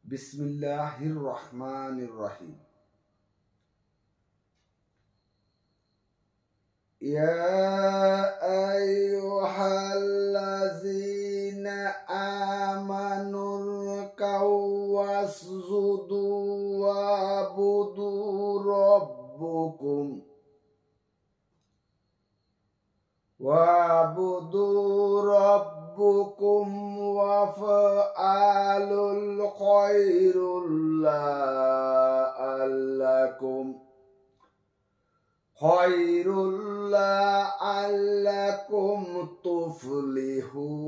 বিসমিল্লাহির রহমানির রহিম। ইয়া আইয়ুহাল্লাযীনা আমানুর কাওয়াসজুদু ওয়াবুদু রাব্বুকুম ওয়াফআলুল খায়রুল্লাআল্লাকুম তুফলিহুন।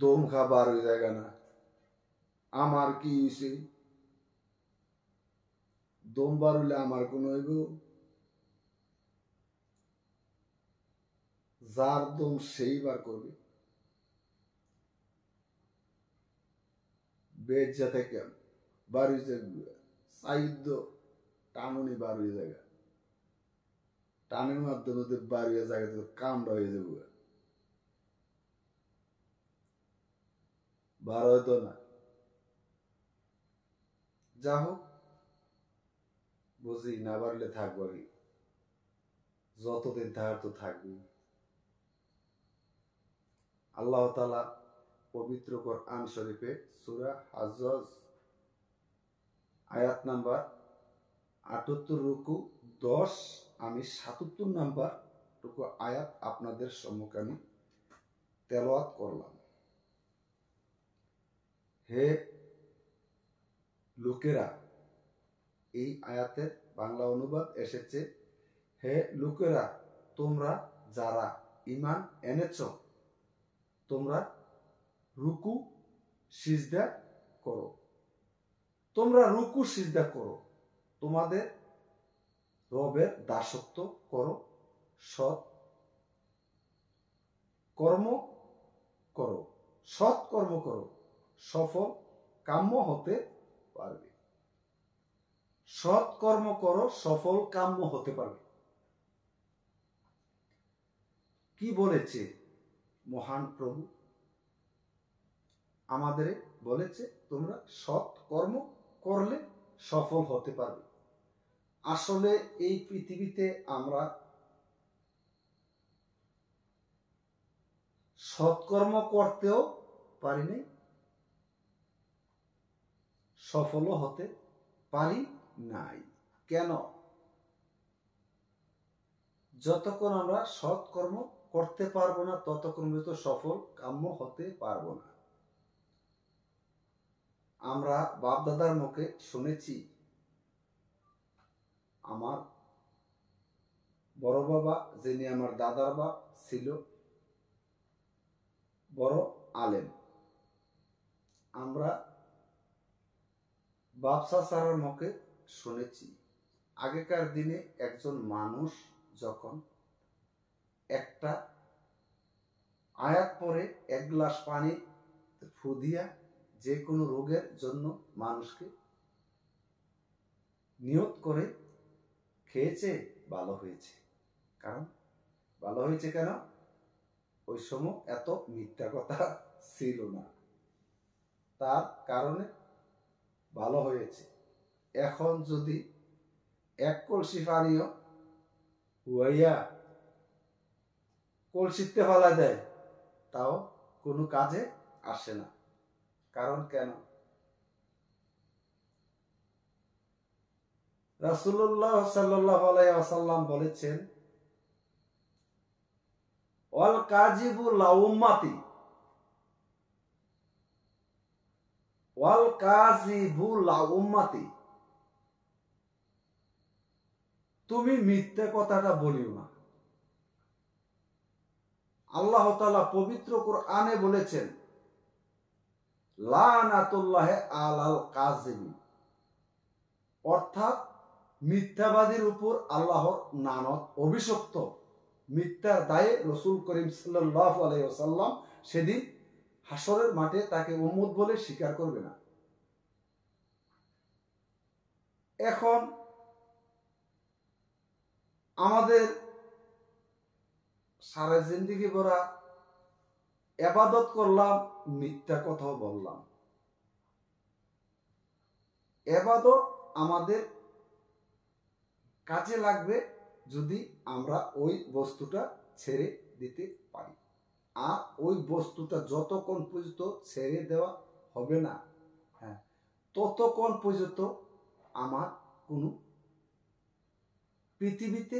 দম খাবার হয়ে যায় না, আমার কি হয়েছে? দম বার হইলে আমার কোন হইব? যার দম সেই বার করবে। বেজ্জা থেকে বার হয়ে যাবে, সাইদ্য টানুনি বার হয়ে যায়, টানের মাধ্যমে বার হয়ে যায়, কামড়া হয়ে যাবে, বার হয়তো না। যা হোক, বুঝি না বাড়লে থাকবো, যতদিন থাকার তো থাকবি। আল্লাহ তাআলা পবিত্র কোরআন শরীফে সূরা হজ আয়াত নাম্বার ৭৮ রুকু ১০, আমি ৭৭ নাম্বার টুকু আয়াত আপনাদের সম্মুখে আমি তেলাওয়াত করলাম। হে লোকেরা, এই আয়াতের বাংলা অনুবাদ এসেছে, হে লোকেরা, তোমরা যারা ঈমান এনেছ, তোমরা রুকু সিজদা করো, তোমরা রুকু সিজদা করো, তোমাদের রবের দাসত্ব করো, সৎ কর্ম করো, সফল কাম্য হতে পারবে। সৎ কর্ম করো, সফল কাম্য হতে পারবে। কি বলেছে মহান প্রভু? আমাদের বলেছে তোমরা সৎ কর্ম করলে সফল হতে পারবে। আসলে এই পৃথিবীতে আমরা সৎকর্ম করতেও পারি নাই, সফলও হতে পারি নাই। কেন? যতক্ষণ আমরা সৎকর্ম করতে পারবো না, ততক্ষণ তো সফল কাম্য হতে পারবো না। আমরা বাপ দাদার মুখে শুনেছি, আমার বড় বাবা, যিনি আমার দাদার বাপ ছিল, বড় আলেম। আমরা বাপ চাচার মুখে শুনেছি, আগেকার দিনে একজন মানুষ যখন একটা আয়াত পরে এক গ্লাস পানি ফু দিয়া যে কোনো রোগের জন্য মানুষকে নিয়ত করে খেয়েছে, ভালো হয়েছে। কারণ ভালো হয়েছে কেন? ওই সময় এত মিথ্যা কথা ছিল না, তার কারণে ভালো হয়েছে। এখন যদি এক কলসি পানিও হুয়াইয়া কলসিতে ফেলা দেয়, তাও কোনো কাজে আসে না। কারণ কেন? রাসূলুল্লাহ সাল্লাল্লাহু আলাইহি ওয়াসাল্লাম বলেছেন, ওয়াল কাযিবু লা উম্মাতি, ওয়াল কাযিবু লা উম্মাতি, তুমি মিথ্যা কথাটা বলিও না। আল্লাহ তাআলা পবিত্র কোরআনে বলেছেন, লানাতুল্লাহি আলাল কাযিবিন, অর্থাৎ মিথ্যাবাদীর উপর আল্লাহর নানত অভিশপ্ত, মিথ্যার দায়ে রসুল করিম সাল্লাল্লাহু আলাইহি ওয়াসাল্লাম সেদিন হাসরের মাঠে তাকে উম্মত বলে স্বীকার করবে না। এখন আমাদের সারা জিন্দেগি ভরা ইবাদত করলাম, মিথ্যা কথাও বললাম। ইবাদত আমাদের কাজে লাগবে যদি আমরা ওই বস্তুটা ছেড়ে দিতে পারি। আর ওই বস্তুটা যতক্ষণ পর্যন্ত ছেড়ে দেওয়া হবে না, হ্যাঁ, ততক্ষণ পর্যন্ত আমার কোনো পৃথিবীতে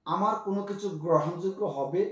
আমার কোনো কিছু গ্রহণযোগ্য হবে